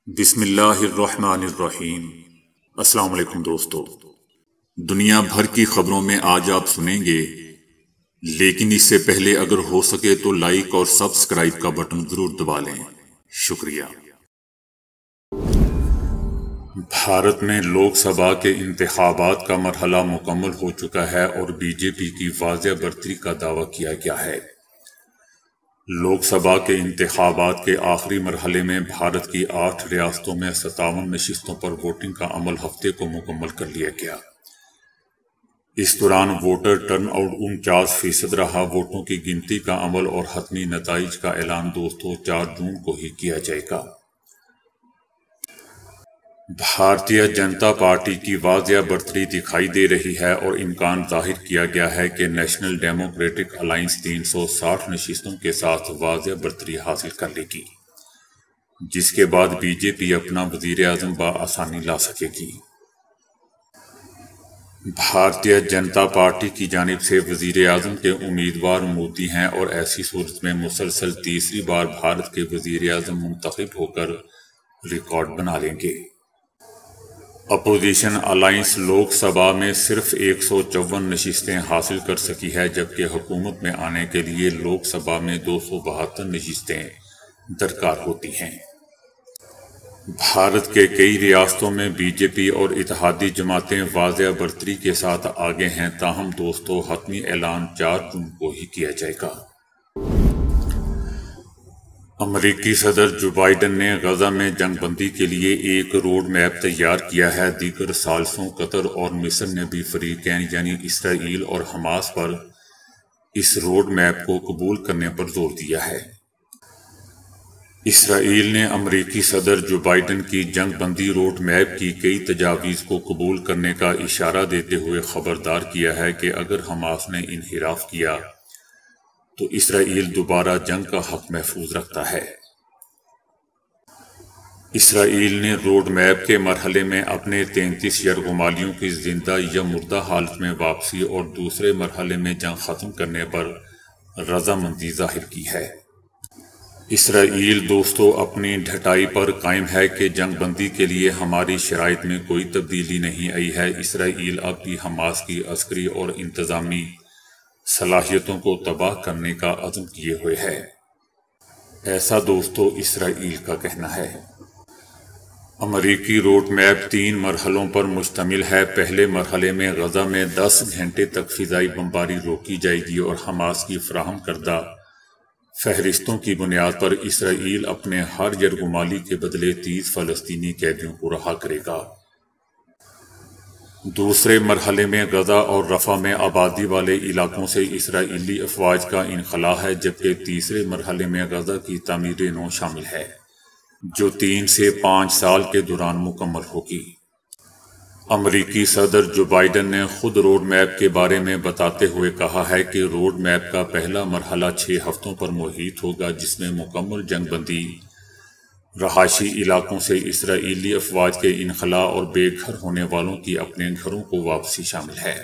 بسم اللہ الرحمن الرحیم۔ السلام علیکم دوستو، دنیا بھر کی خبروں میں آج آپ سنیں گے، لیکن اس سے پہلے اگر ہو سکے تو لائک اور سبسکرائب کا بٹن ضرور دبا لیں۔ شکریہ۔ بھارت میں لوک سبھا کے انتخابات کا مرحلہ مکمل ہو چکا ہے اور بی جے پی کی واضح برتری کا دعویٰ کیا گیا ہے۔ لوک سبھا کے انتخابات کے آخری مرحلے میں بھارت کی 8 ریاستوں میں 57 نشستوں پر ووٹنگ کا عمل ہفتے کو مکمل کر لیا گیا۔ اس دوران ووٹر ٹرن آؤٹ 49% رہا۔ ووٹوں کی گنتی کا عمل اور حتمی نتائج کا اعلان 4 جون کو ہی کیا جائے گا۔ بھارتیہ جنتا پارٹی کی واضح برتری دکھائی دے رہی ہے اور امکان ظاہر کیا گیا ہے کہ نیشنل ڈیموکریٹک الائنس 360 نشستوں کے ساتھ واضح برتری حاصل کر لے گی، جس کے بعد بی جے پی اپنا وزیر اعظم بآسانی لا سکے گی۔ بھارتیہ جنتا پارٹی کی جانب سے وزیر اعظم کے امیدوار مودی ہیں اور ایسی صورت میں مسلسل تیسری بار بھارت کے وزیر اعظم منتخب ہو کر ریکارڈ بنا لیں گے۔ اپوزیشن الائنس لوک سبھا میں صرف 154 نشستیں حاصل کر سکی ہے، جبکہ حکومت میں آنے کے لیے لوک سبھا میں 272 نشستیں درکار ہوتی ہیں۔ بھارت کے کئی ریاستوں میں بی جے پی اور اتحادی جماعتیں واضح برتری کے ساتھ آگے ہیں، تاہم دوستو حتمی اعلان 4 جون کو ہی کیا جائے گا۔ امریکی صدر جو بائیڈن نے غزہ میں جنگ بندی کے لیے ایک روڈ میپ تیار کیا ہے۔ دیگر ثالثوں قطر اور مصر نے بھی فریقین یعنی اسرائیل اور حماس پر اس روڈ میپ کو قبول کرنے پر زور دیا ہے۔ اسرائیل نے امریکی صدر جو بائیڈن کی جنگ بندی روڈ میپ کی کئی تجاویز کو قبول کرنے کا اشارہ دیتے ہوئے خبردار کیا ہے کہ اگر حماس نے انحراف کیا تو اسرائیل دوبارہ جنگ کا حق محفوظ رکھتا ہے۔ اسرائیل نے روڈ میپ کے مرحلے میں اپنے 33 یرغمالیوں کی زندہ یا مردہ حالت میں واپسی اور دوسرے مرحلے میں جنگ ختم کرنے پر رضامندی ظاہر کی ہے۔ اسرائیل دوستو اپنی ڈٹائی پر قائم ہے کہ جنگ بندی کے لیے ہماری شرائط میں کوئی تبدیلی نہیں آئی ہے۔ اسرائیل اب بھی حماس کی عسکری اور انتظامی صلاحیتوں کو تباہ کرنے کا عزم کیے ہوئے ہے، ایسا دوستو اسرائیل کا کہنا ہے۔ امریکی روڈ میپ 3 مرحلوں پر مشتمل ہے۔ پہلے مرحلے میں غزہ میں 10 گھنٹے تک فضائی بمباری روکی جائے گی اور حماس کی فراہم کردہ فہرستوں کی بنیاد پر اسرائیل اپنے ہر یرغمالی کے بدلے 30 فلسطینی قیدیوں کو رہا کرے گا۔ دوسرے مرحلے میں غزہ اور رفح میں آبادی والے علاقوں سے اسرائیلی افواج کا انخلاء ہے، جبکہ تیسرے مرحلے میں غزہ کی تعمیر نو شامل ہے، جو 3 سے 5 سال کے دوران مکمل ہوگی۔ امریکی صدر جو بائیڈن نے خود روڈ میپ کے بارے میں بتاتے ہوئے کہا ہے کہ روڈ میپ کا پہلا مرحلہ 6 ہفتوں پر محیط ہوگا، جس میں مکمل جنگ بندی، رہائشی علاقوں سے اسرائیلی افواج کے انخلاء اور بے گھر ہونے والوں کی اپنے گھروں کو واپسی شامل ہے۔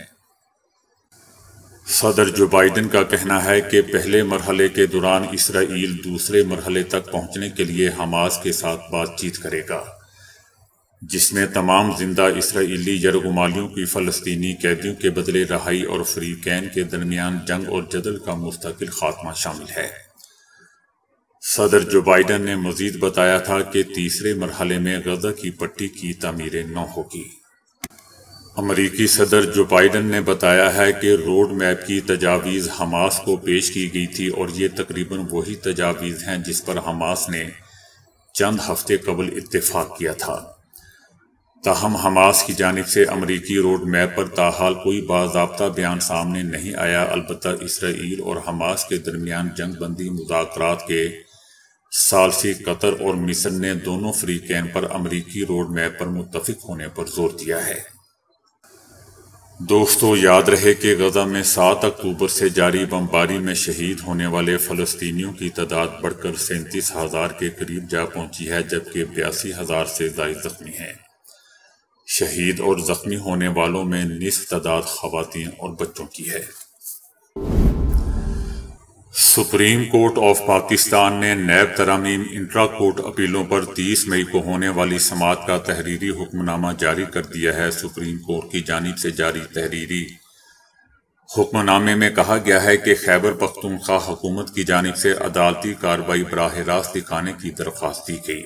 صدر جو بائیڈن کا کہنا ہے کہ پہلے مرحلے کے دوران اسرائیل دوسرے مرحلے تک پہنچنے کے لیے حماس کے ساتھ بات چیت کرے گا، جس میں تمام زندہ اسرائیلی یرغمالیوں کی فلسطینی قیدیوں کے بدلے رہائی اور فریقین کے درمیان جنگ اور جدل کا مستقل خاتمہ شامل ہے۔ صدر جو بائیڈن نے مزید بتایا تھا کہ تیسرے مرحلے میں غزہ کی پٹی کی تعمیر نو ہوگی۔ امریکی صدر جو بائیڈن نے بتایا ہے کہ روڈ میپ کی تجاویز حماس کو پیش کی گئی تھی اور یہ تقریباً وہی تجاویز ہیں جس پر حماس نے چند ہفتے قبل اتفاق کیا تھا۔ تاہم حماس کی جانب سے امریکی روڈ میپ پر تاحال کوئی باضابطہ بیان سامنے نہیں آیا۔ البتہ اسرائیل اور حماس کے درمیان جنگ بندی مذاکرات کے ثالثی قطر اور مصر نے دونوں فریقین پر امریکی روڈ میپ پر متفق ہونے پر زور دیا ہے۔ دوستو یاد رہے کہ غزہ میں 7 اکتوبر سے جاری بمباری میں شہید ہونے والے فلسطینیوں کی تعداد بڑھ کر 37,000 کے قریب جا پہنچی ہے، جبکہ 82,000 سے زائد زخمی ہیں۔ شہید اور زخمی ہونے والوں میں نصف تعداد خواتین اور بچوں کی ہے۔ سپریم کورٹ آف پاکستان نے نیب ترامیم انٹرا کورٹ اپیلوں پر 30 مئی کو ہونے والی سماعت کا تحریری حکم نامہ جاری کر دیا ہے۔ سپریم کورٹ کی جانب سے جاری تحریری حکم نامے میں کہا گیا ہے کہ خیبر پختونخوا حکومت کی جانب سے عدالتی کارروائی براہ راست دکھانے کی درخواست دی گئی،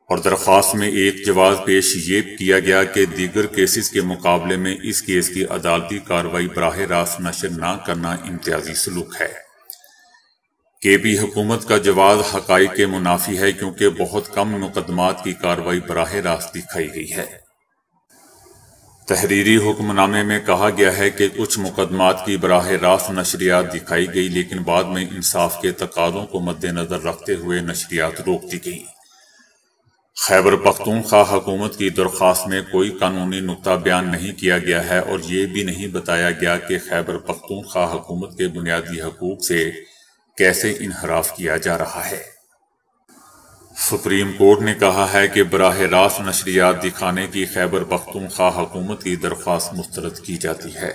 اور درخواست میں ایک جواز پیش یہ کیا گیا کہ دیگر کیسز کے مقابلے میں اس کیس کی عدالتی کارروائی براہ راست نشر نہ کرنا امتیازی سلوک ہے۔ کے پی حکومت کا جواز حقائق کے منافی ہے، کیونکہ بہت کم مقدمات کی کارروائی براہ راست دکھائی گئی ہے۔ تحریری حکم نامے میں کہا گیا ہے کہ کچھ مقدمات کی براہ راست نشریات دکھائی گئی، لیکن بعد میں انصاف کے تقاضوں کو مد نظر رکھتے ہوئے نشریات روک دی گئیں۔ خیبر پختونخوا حکومت کی درخواست میں کوئی قانونی نقطہ بیان نہیں کیا گیا ہے، اور یہ بھی نہیں بتایا گیا کہ خیبر پختونخوا حکومت کے بنیادی حقوق سے کیسے انحراف کیا جا رہا ہے۔ سپریم کورٹ نے کہا ہے کہ براہ راست نشریات دکھانے کی خیبر پختونخوا حکومت کی درخواست مسترد کی جاتی ہے۔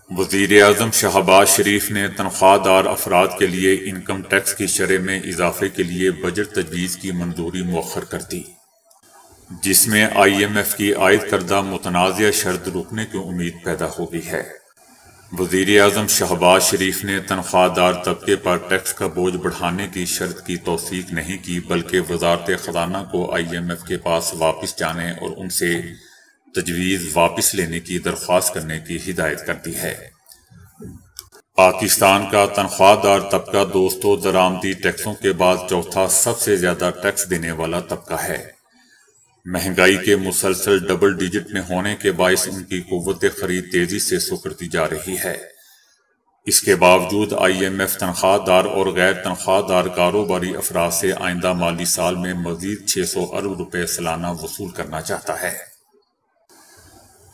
وزیر اعظم شہباز شریف نے تنخواہ دار افراد کے لیے انکم ٹیکس کی شرح میں اضافے کے لیے بجٹ تجویز کی منظوری مؤخر کر دی، جس میں IMF کی عائد کردہ متنازع شرط رکنے کی امید پیدا ہو گئی ہے۔ وزیر اعظم شہباز شریف نے تنخواہ دار طبقے پر ٹیکس کا بوجھ بڑھانے کی شرط کی توثیق نہیں کی، بلکہ وزارت خزانہ کو IMF کے پاس واپس جانے اور ان سے تجویز واپس لینے کی درخواست کرنے کی ہدایت کر دی ہے۔ پاکستان کا تنخواہ دار طبقہ دوستو درآمدی ٹیکسوں کے بعد چوتھا سب سے زیادہ ٹیکس دینے والا طبقہ ہے۔ مہنگائی کے مسلسل ڈبل ڈیجٹ میں ہونے کے باعث ان کی قوت خرید تیزی سے سکڑتی جا رہی ہے۔ اس کے باوجود IMF تنخواہ دار اور غیر تنخواہ دار کاروباری افراد سے آئندہ مالی سال میں مزید 600 ارب روپے سالانہ وصول کرنا چاہتا ہے۔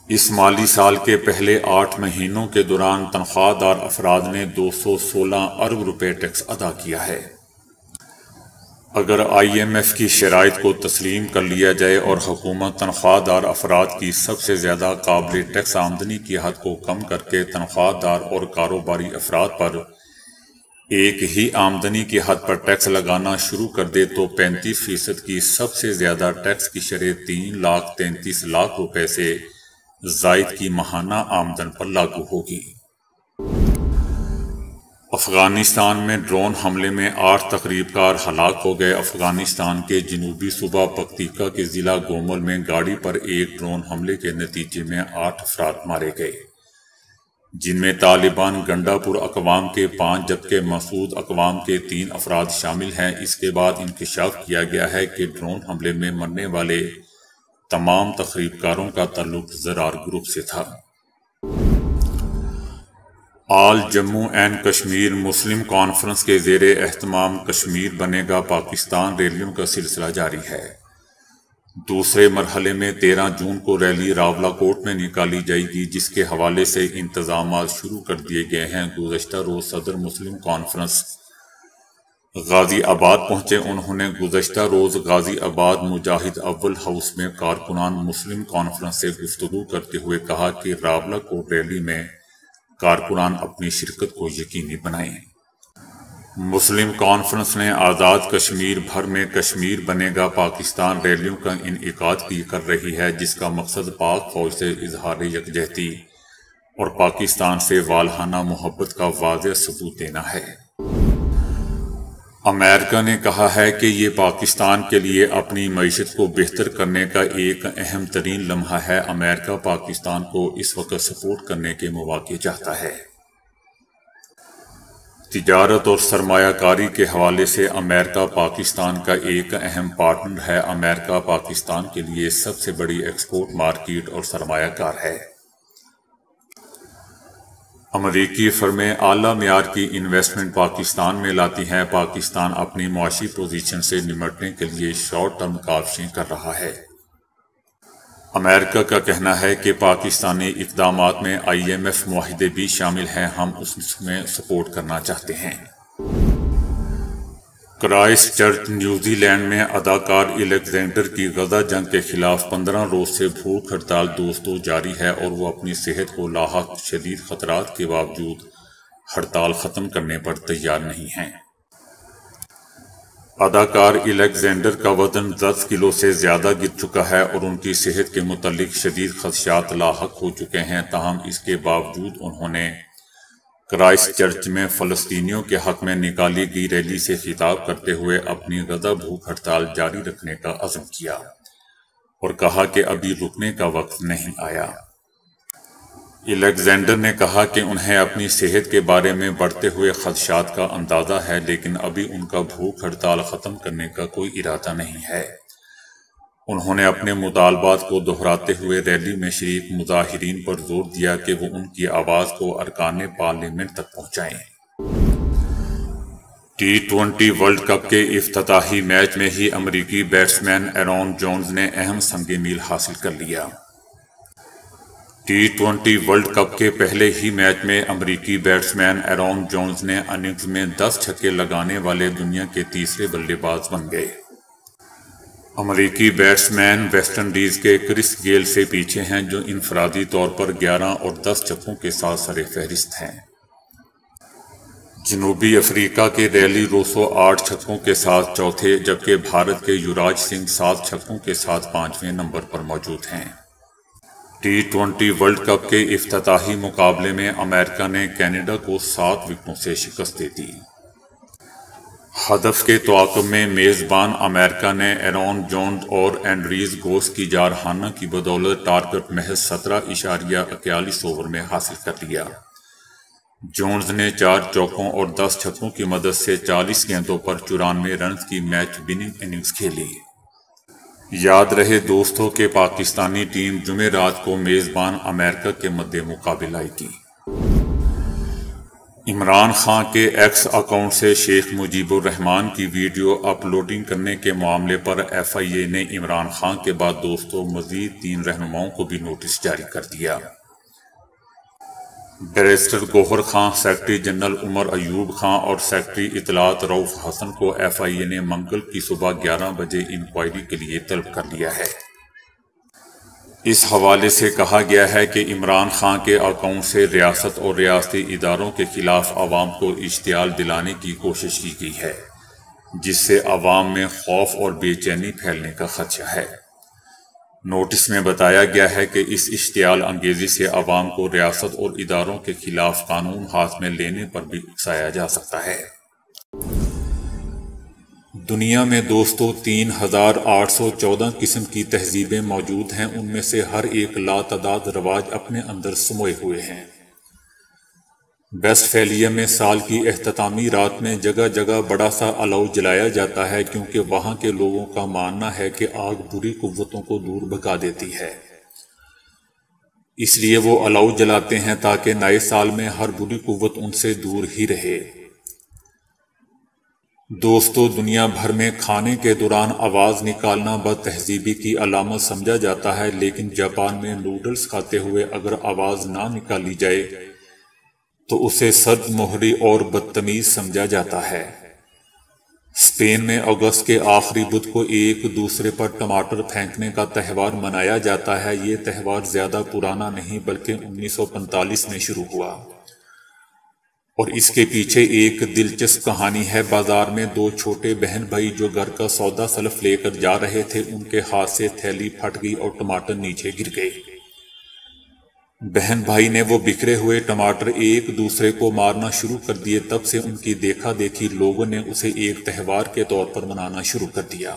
اس مالی سال کے پہلے 8 مہینوں کے دوران تنخواہ دار افراد نے 216 ارب روپے ٹیکس ادا کیا ہے۔ اگر IMF کی شرائط کو تسلیم کر لیا جائے اور حکومت تنخواہ دار افراد کی سب سے زیادہ قابل ٹیکس آمدنی کی حد کو کم کر کے تنخواہ دار اور کاروباری افراد پر ایک ہی آمدنی کی حد پر ٹیکس لگانا شروع کر دے تو 35% کی سب سے زیادہ ٹیکس کی شرح 3,33,00,000 روپے سے زائد کی ماہانہ آمدن پر لاگو ہوگی۔ افغانستان میں ڈرون حملے میں 8 تقریب کار ہلاک ہو گئے۔ افغانستان کے جنوبی صوبہ پکتیکا کے ضلع گومل میں گاڑی پر ایک ڈرون حملے کے نتیجے میں 8 افراد مارے گئے، جن میں طالبان گنڈا پور اقوام کے 5 جبکہ مسعود اقوام کے 3 افراد شامل ہیں۔ اس کے بعد انکشاف کیا گیا ہے کہ ڈرون حملے میں مرنے والے تمام تقریب کاروں کا تعلق زرار گروپ سے تھا۔ All Jammu and Kashmir Muslim Conference کے زیر اہتمام کشمیر بنے گا پاکستان ریلیوں کا سلسلہ جاری ہے۔ دوسرے مرحلے میں 13 جون کو ریلی راولاکوٹ میں نکالی جائے گی، جس کے حوالے سے انتظامات شروع کر دیے گئے ہیں۔ گزشتہ روز صدر مسلم کانفرنس غازی آباد پہنچے۔ انہوں نے گزشتہ روز غازی آباد مجاہد اول ہاؤس میں کارکنان مسلم کانفرنس سے گفتگو کرتے ہوئے کہا کہ راولاکوٹ ریلی میں کارکنان اپنی شرکت کو یقینی بنائیں۔ مسلم کانفرنس نے آزاد کشمیر بھر میں کشمیر بنے گا پاکستان ریلیوں کا انعقاد کر رہی ہے، جس کا مقصد پاک فوج سے اظہار یکجہتی اور پاکستان سے والہانہ محبت کا واضح ثبوت دینا ہے۔ امریکہ نے کہا ہے کہ یہ پاکستان کے لیے اپنی معیشت کو بہتر کرنے کا ایک اہم ترین لمحہ ہے۔ امریکہ پاکستان کو اس وقت سپورٹ کرنے کے مواقع چاہتا ہے۔ تجارت اور سرمایہ کاری کے حوالے سے امریکہ پاکستان کا ایک اہم پارٹنر ہے۔ امریکہ پاکستان کے لیے سب سے بڑی ایکسپورٹ مارکیٹ اور سرمایہ کار ہے۔ امریکی فرمیں اعلیٰ معیار کی انویسٹمنٹ پاکستان میں لاتی ہیں۔ پاکستان اپنی معاشی پوزیشن سے نمٹنے کے لیے شارٹ ٹرم کاوشیں کر رہا ہے۔ امریکہ کا کہنا ہے کہ پاکستانی اقدامات میں IMF معاہدے بھی شامل ہیں، ہم اس میں سپورٹ کرنا چاہتے ہیں۔ کرائسٹ چرچ نیوزی لینڈ میں اداکار الیگزینڈر کی غزہ جنگ کے خلاف 15 روز سے بھوک ہڑتال دوستوں جاری ہے، اور وہ اپنی صحت کو لاحق شدید خطرات کے باوجود ہڑتال ختم کرنے پر تیار نہیں ہیں۔ اداکار الیگزینڈر کا وزن 10 کلو سے زیادہ گر چکا ہے اور ان کی صحت کے متعلق شدید خدشات لاحق ہو چکے ہیں، تاہم اس کے باوجود انہوں نے کرائسٹ چرچ میں فلسطینیوں کے حق میں نکالی گئی ریلی سے خطاب کرتے ہوئے اپنی غزہ بھوک ہڑتال جاری رکھنے کا عزم کیا اور کہا کہ ابھی رکنے کا وقت نہیں آیا۔ الیگزینڈر نے کہا کہ انہیں اپنی صحت کے بارے میں بڑھتے ہوئے خدشات کا اندازہ ہے، لیکن ابھی ان کا بھوک ہڑتال ختم کرنے کا کوئی ارادہ نہیں ہے۔ انہوں نے اپنے مطالبات کو دہراتے ہوئے ریلی میں شریک مظاہرین پر زور دیا کہ وہ ان کی آواز کو ارکان پارلیمنٹ تک پہنچائیں۔ T20 ورلڈ کپ کے افتتاحی میچ میں ہی امریکی بیٹسمین ایرون جونز نے اہم سنگ میل حاصل کر لیا۔ T20 ورلڈ کپ کے پہلے ہی میچ میں امریکی بیٹسمین ایرون جونز نے اننگز میں 10 چھکے لگانے والے دنیا کے تیسرے بلے باز بن گئے۔ امریکی بیٹسمین ویسٹ انڈیز کے کرس گیل سے پیچھے ہیں، جو انفرادی طور پر 11 اور 10 چھکوں کے ساتھ سر فہرست ہیں۔ جنوبی افریقہ کے ریلی روسو 8 چھکوں کے ساتھ چوتھے، جبکہ بھارت کے یوراج سنگھ 7 چھکوں کے ساتھ 5ویں نمبر پر موجود ہیں۔ T20 ورلڈ کپ کے افتتاحی مقابلے میں امریکہ نے کینیڈا کو 7 وکٹوں سے شکست دے دی۔ ہدف کے تعاقب میں میزبان امریکہ نے ایرون جونز اور اینڈریز گوس کی جارحانہ کی بدولت ٹارگٹ محض 17.41 اوور میں حاصل کر لیا۔ جونز نے 4 چوکوں اور 10 چھکوں کی مدد سے 40 گیندوں پر 94 رنز کی میچ وننگ اننگز کھیلی۔ یاد رہے دوستوں کہ پاکستانی ٹیم جمعرات کو میزبان امریکہ کے مد مقابل آئے گی۔ عمران خان کے ایکس اکاؤنٹ سے شیخ مجیب الرحمان کی ویڈیو اپلوڈنگ کرنے کے معاملے پر FIA نے عمران خان کے بعد دوستوں مزید 3 رہنماؤں کو بھی نوٹس جاری کر دیا۔ بیرسٹر گوہر خان، سیکرٹری جنرل عمر ایوب خان اور سیکرٹری اطلاعات رؤف حسن کو FIA نے منگل کی صبح 11 بجے انکوائری کے لیے طلب کر لیا ہے۔ اس حوالے سے کہا گیا ہے کہ عمران خان کے اکاؤنٹ سے ریاست اور ریاستی اداروں کے خلاف عوام کو اشتعال دلانے کی کوشش کی گئی ہے، جس سے عوام میں خوف اور بے چینی پھیلنے کا خدشہ ہے۔ نوٹس میں بتایا گیا ہے کہ اس اشتعال انگیزی سے عوام کو ریاست اور اداروں کے خلاف قانون ہاتھ میں لینے پر بھی اکسایا جا سکتا ہے۔ دنیا میں دوستوں 3814 قسم کی تہذیبیں موجود ہیں، ان میں سے ہر ایک لاتعداد رواج اپنے اندر سموئے ہوئے ہیں۔ ویسٹ فیلیا میں سال کی اختتامی رات میں جگہ جگہ بڑا سا الاؤ جلایا جاتا ہے، کیونکہ وہاں کے لوگوں کا ماننا ہے کہ آگ بری قوتوں کو دور بھگا دیتی ہے۔ اس لیے وہ الاؤ جلاتے ہیں تاکہ نئے سال میں ہر بری قوت ان سے دور ہی رہے۔ دوستو، دنیا بھر میں کھانے کے دوران آواز نکالنا بد تہذیبی کی علامت سمجھا جاتا ہے، لیکن جاپان میں نوڈلز کھاتے ہوئے اگر آواز نہ نکالی جائے تو اسے سرد مہری اور بدتمیز سمجھا جاتا ہے۔ اسپین میں اگست کے آخری بدھ کو ایک دوسرے پر ٹماٹر پھینکنے کا تہوار منایا جاتا ہے۔ یہ تہوار زیادہ پرانا نہیں بلکہ 1945 میں شروع ہوا، اور اس کے پیچھے ایک دلچسپ کہانی ہے۔ بازار میں 2 چھوٹے بہن بھائی جو گھر کا سودا سلف لے کر جا رہے تھے، ان کے ہاتھ سے تھیلی پھٹ گئی اور ٹماٹر نیچے گر گئے۔ بہن بھائی نے وہ بکھرے ہوئے ٹماٹر ایک دوسرے کو مارنا شروع کر دیے۔ تب سے ان کی دیکھا دیکھی لوگوں نے اسے ایک تہوار کے طور پر منانا شروع کر دیا۔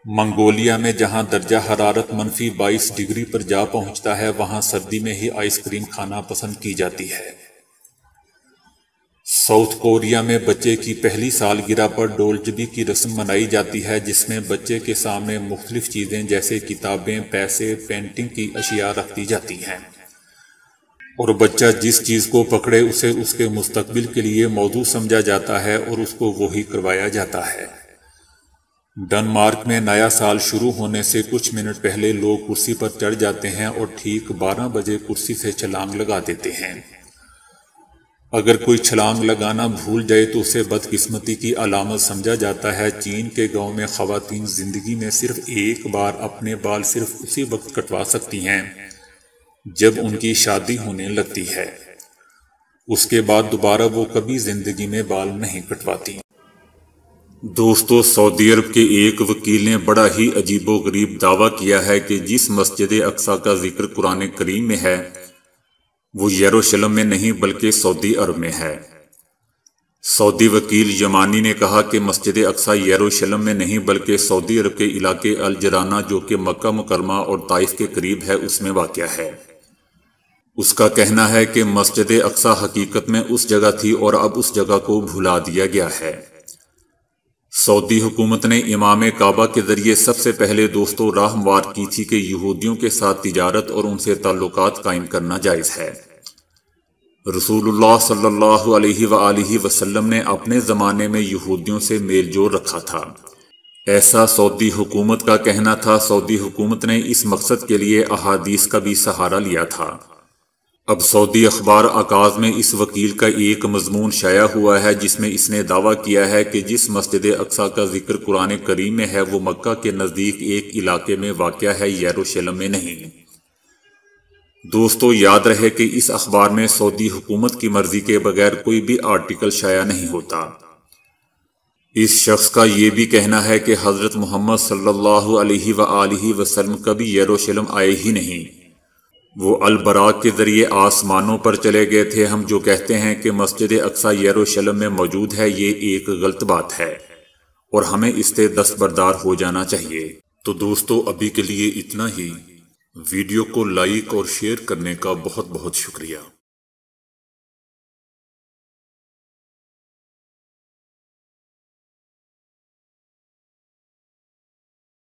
منگولیا میں جہاں درجہ حرارت -22 ڈگری پر جا پہنچتا ہے، وہاں سردی میں ہی آئس کریم کھانا پسند کی جاتی ہے۔ ساؤتھ کوریا میں بچے کی پہلی سالگرہ پر ڈولجبی کی رسم منائی جاتی ہے، جس میں بچے کے سامنے مختلف چیزیں جیسے کتابیں، پیسے، پینٹنگ کی اشیاء رکھتی جاتی ہیں، اور بچہ جس چیز کو پکڑے اسے اس کے مستقبل کے لیے موزوں سمجھا جاتا ہے اور اس کو وہی کروایا جاتا ہے۔ ڈنمارک میں نیا سال شروع ہونے سے کچھ منٹ پہلے لوگ کرسی پر چڑھ جاتے ہیں اور ٹھیک 12 بجے کرسی سے چھلانگ لگا دیتے ہیں۔ اگر کوئی چھلانگ لگانا بھول جائے تو اسے بدقسمتی کی علامت سمجھا جاتا ہے۔ چین کے گاؤں میں خواتین زندگی میں صرف ایک بار اپنے بال صرف اسی وقت کٹوا سکتی ہیں جب ان کی شادی ہونے لگتی ہے۔ اس کے بعد دوبارہ وہ کبھی زندگی میں بال نہیں کٹواتی۔ دوستو، سعودی عرب کے ایک وکیل نے بڑا ہی عجیب و غریب دعویٰ کیا ہے کہ جس مسجد اقصی کا ذکر قرآن کریم میں ہے وہ یروشلم میں نہیں بلکہ سعودی عرب میں ہے۔ سعودی وکیل یمانی نے کہا کہ مسجد اقصی یروشلم میں نہیں بلکہ سعودی عرب کے علاقے الجرانہ جو کہ مکہ مکرمہ اور طائف کے قریب ہے اس میں واقع ہے۔ اس کا کہنا ہے کہ مسجد اقصی حقیقت میں اس جگہ تھی اور اب اس جگہ کو بھلا دیا گیا ہے۔ سعودی حکومت نے امام کعبہ کے ذریعے سب سے پہلے دوستوں راہ ہموار کی تھی کہ یہودیوں کے ساتھ تجارت اور ان سے تعلقات قائم کرنا جائز ہے۔ رسول اللہ صلی اللہ علیہ وآلہ وسلم نے اپنے زمانے میں یہودیوں سے میل جول رکھا تھا، ایسا سعودی حکومت کا کہنا تھا۔ سعودی حکومت نے اس مقصد کے لیے احادیث کا بھی سہارا لیا تھا۔ اب سعودی اخبار آکاز میں اس وکیل کا ایک مضمون شائع ہوا ہے جس میں اس نے دعویٰ کیا ہے کہ جس مسجد اقصی کا ذکر قرآن کریم میں ہے وہ مکہ کے نزدیک ایک علاقے میں واقع ہے، یروشلم میں نہیں۔ دوستو، یاد رہے کہ اس اخبار میں سعودی حکومت کی مرضی کے بغیر کوئی بھی آرٹیکل شائع نہیں ہوتا۔ اس شخص کا یہ بھی کہنا ہے کہ حضرت محمد صلی اللہ علیہ وآلہ وسلم کبھی یروشلم آئے ہی نہیں، وہ البراق کے ذریعے آسمانوں پر چلے گئے تھے۔ ہم جو کہتے ہیں کہ مسجد اقصی یروشلم میں موجود ہے یہ ایک غلط بات ہے اور ہمیں اس سے دستبردار ہو جانا چاہیے۔ تو دوستو، ابھی کے لیے اتنا ہی۔ ویڈیو کو لائک اور شیئر کرنے کا بہت بہت شکریہ۔